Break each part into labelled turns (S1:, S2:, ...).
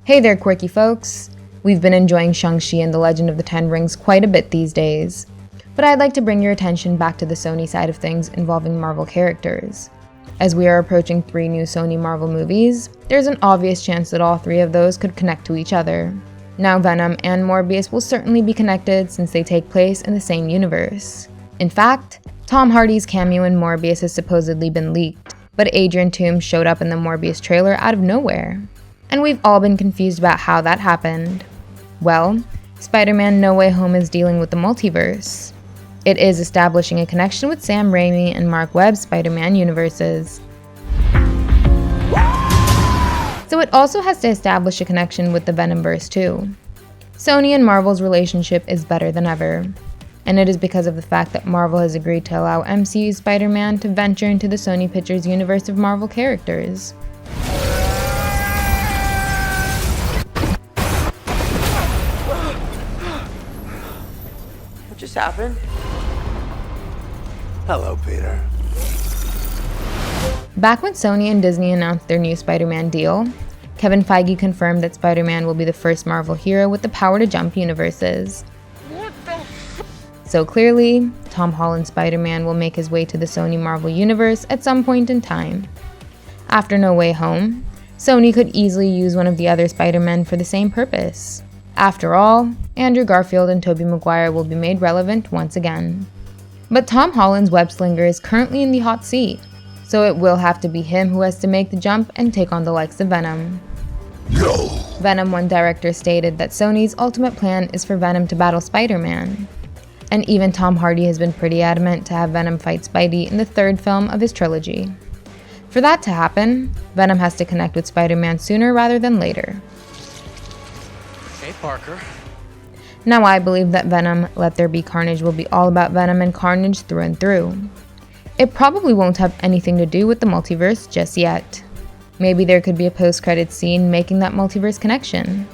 S1: Hey there, quirky folks! We've been enjoying Shang-Chi and the Legend of the Ten Rings quite a bit these days, but I'd like to bring your attention back to the Sony side of things involving Marvel characters. As we are approaching 3 new Sony Marvel movies, there's an obvious chance that all 3 of those could connect to each other. Now Venom and Morbius will certainly be connected since they take place in the same universe. In fact, Tom Hardy's cameo in Morbius has supposedly been leaked, but Adrian Toomes showed up in the Morbius trailer out of nowhere. And we've all been confused about how that happened. Well, Spider-Man No Way Home is dealing with the multiverse. It is establishing a connection with Sam Raimi and Mark Webb's Spider-Man universes. So it also has to establish a connection with the Venomverse too. Sony and Marvel's relationship is better than ever, and it is because of the fact that Marvel has agreed to allow MCU Spider Man to venture into the Sony Pictures universe of Marvel characters.
S2: What just happened?
S3: Hello, Peter.
S1: Back when Sony and Disney announced their new Spider-Man deal, Kevin Feige confirmed that Spider-Man will be the first Marvel hero with the power to jump universes. So clearly, Tom Holland's Spider-Man will make his way to the Sony Marvel universe at some point in time. After No Way Home, Sony could easily use one of the other Spider-Men for the same purpose. After all, Andrew Garfield and Tobey Maguire will be made relevant once again. But Tom Holland's web slinger is currently in the hot seat, so it will have to be him who has to make the jump and take on the likes of Venom.
S3: No.
S1: Venom 1 director stated that Sony's ultimate plan is for Venom to battle Spider-Man. And even Tom Hardy has been pretty adamant to have Venom fight Spidey in the 3rd film of his trilogy. For that to happen, Venom has to connect with Spider-Man sooner rather than later.
S4: Hey, Parker.
S1: Now I believe that Venom Let There Be Carnage will be all about Venom and Carnage through and through. It probably won't have anything to do with the multiverse just yet. Maybe there could be a post-credits scene making that multiverse connection.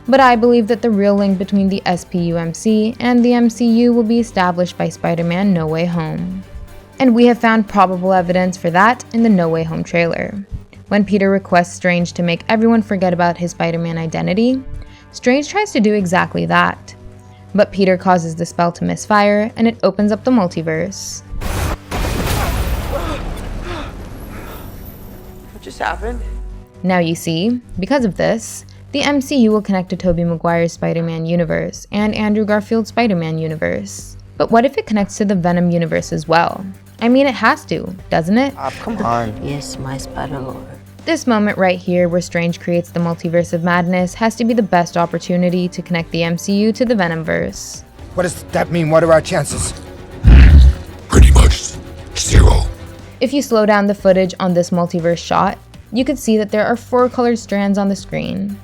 S1: But I believe that the real link between the SPUMC and the MCU will be established by Spider-Man No Way Home. And we have found probable evidence for that in the No Way Home trailer. When Peter requests Strange to make everyone forget about his Spider-Man identity, Strange tries to do exactly that. But Peter causes the spell to misfire and it opens up the multiverse.
S2: What just happened?
S1: Now you see, because of this, the MCU will connect to Tobey Maguire's Spider-Man universe and Andrew Garfield's Spider-Man universe. But what if it connects to the Venom universe as well? I mean, it has to, doesn't it?
S3: Come on.
S5: Yes, my Spider-Lord.
S1: This moment right here where Strange creates the multiverse of madness has to be the best opportunity to connect the MCU to the Venomverse.
S3: What does that mean? What are our chances?
S6: Pretty much 0.
S1: If you slow down the footage on this multiverse shot, you could see that there are 4 colored strands on the screen.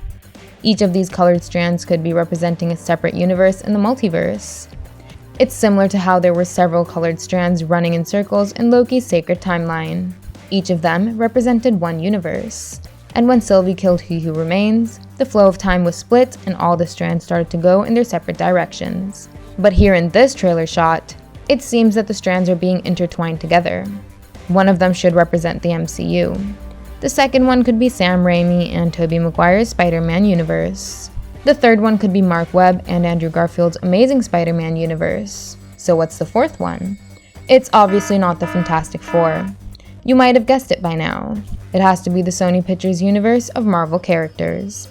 S1: Each of these colored strands could be representing a separate universe in the multiverse. It's similar to how there were several colored strands running in circles in Loki's sacred timeline. Each of them represented one universe. And when Sylvie killed He Who Remains, the flow of time was split and all the strands started to go in their separate directions. But here in this trailer shot, it seems that the strands are being intertwined together. One of them should represent the MCU. The second one could be Sam Raimi and Tobey Maguire's Spider-Man universe. The third one could be Mark Webb and Andrew Garfield's Amazing Spider-Man universe. So what's the 4th one? It's obviously not the Fantastic Four. You might have guessed it by now. It has to be the Sony Pictures universe of Marvel characters.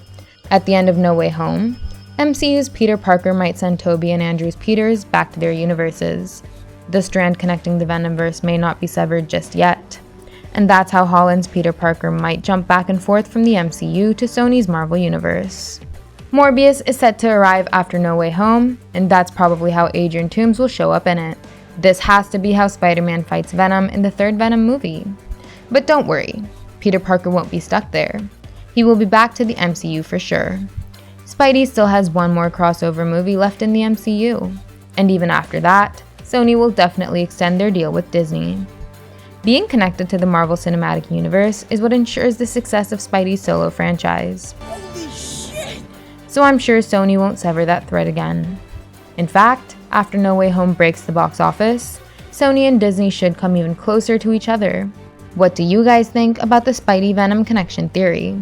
S1: At the end of No Way Home, MCU's Peter Parker might send Tobey and Andrew's Peters back to their universes. The strand connecting the Venomverse may not be severed just yet. And that's how Holland's Peter Parker might jump back and forth from the MCU to Sony's Marvel universe. Morbius is set to arrive after No Way Home, and that's probably how Adrian Toomes will show up in it. This has to be how Spider-Man fights Venom in the 3rd Venom movie. But don't worry, Peter Parker won't be stuck there. He will be back to the MCU for sure. Spidey still has one more crossover movie left in the MCU. And even after that, Sony will definitely extend their deal with Disney. Being connected to the Marvel Cinematic Universe is what ensures the success of Spidey's solo franchise.
S3: Holy shit!
S1: So I'm sure Sony won't sever that thread again. In fact, after No Way Home breaks the box office, Sony and Disney should come even closer to each other. What do you guys think about the Spidey-Venom connection theory?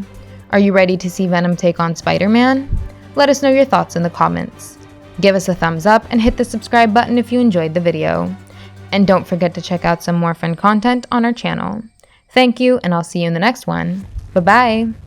S1: Are you ready to see Venom take on Spider Man? Let us know your thoughts in the comments. Give us a thumbs up and hit the subscribe button if you enjoyed the video. And don't forget to check out some more fun content on our channel. Thank you, and I'll see you in the next one. Bye-bye!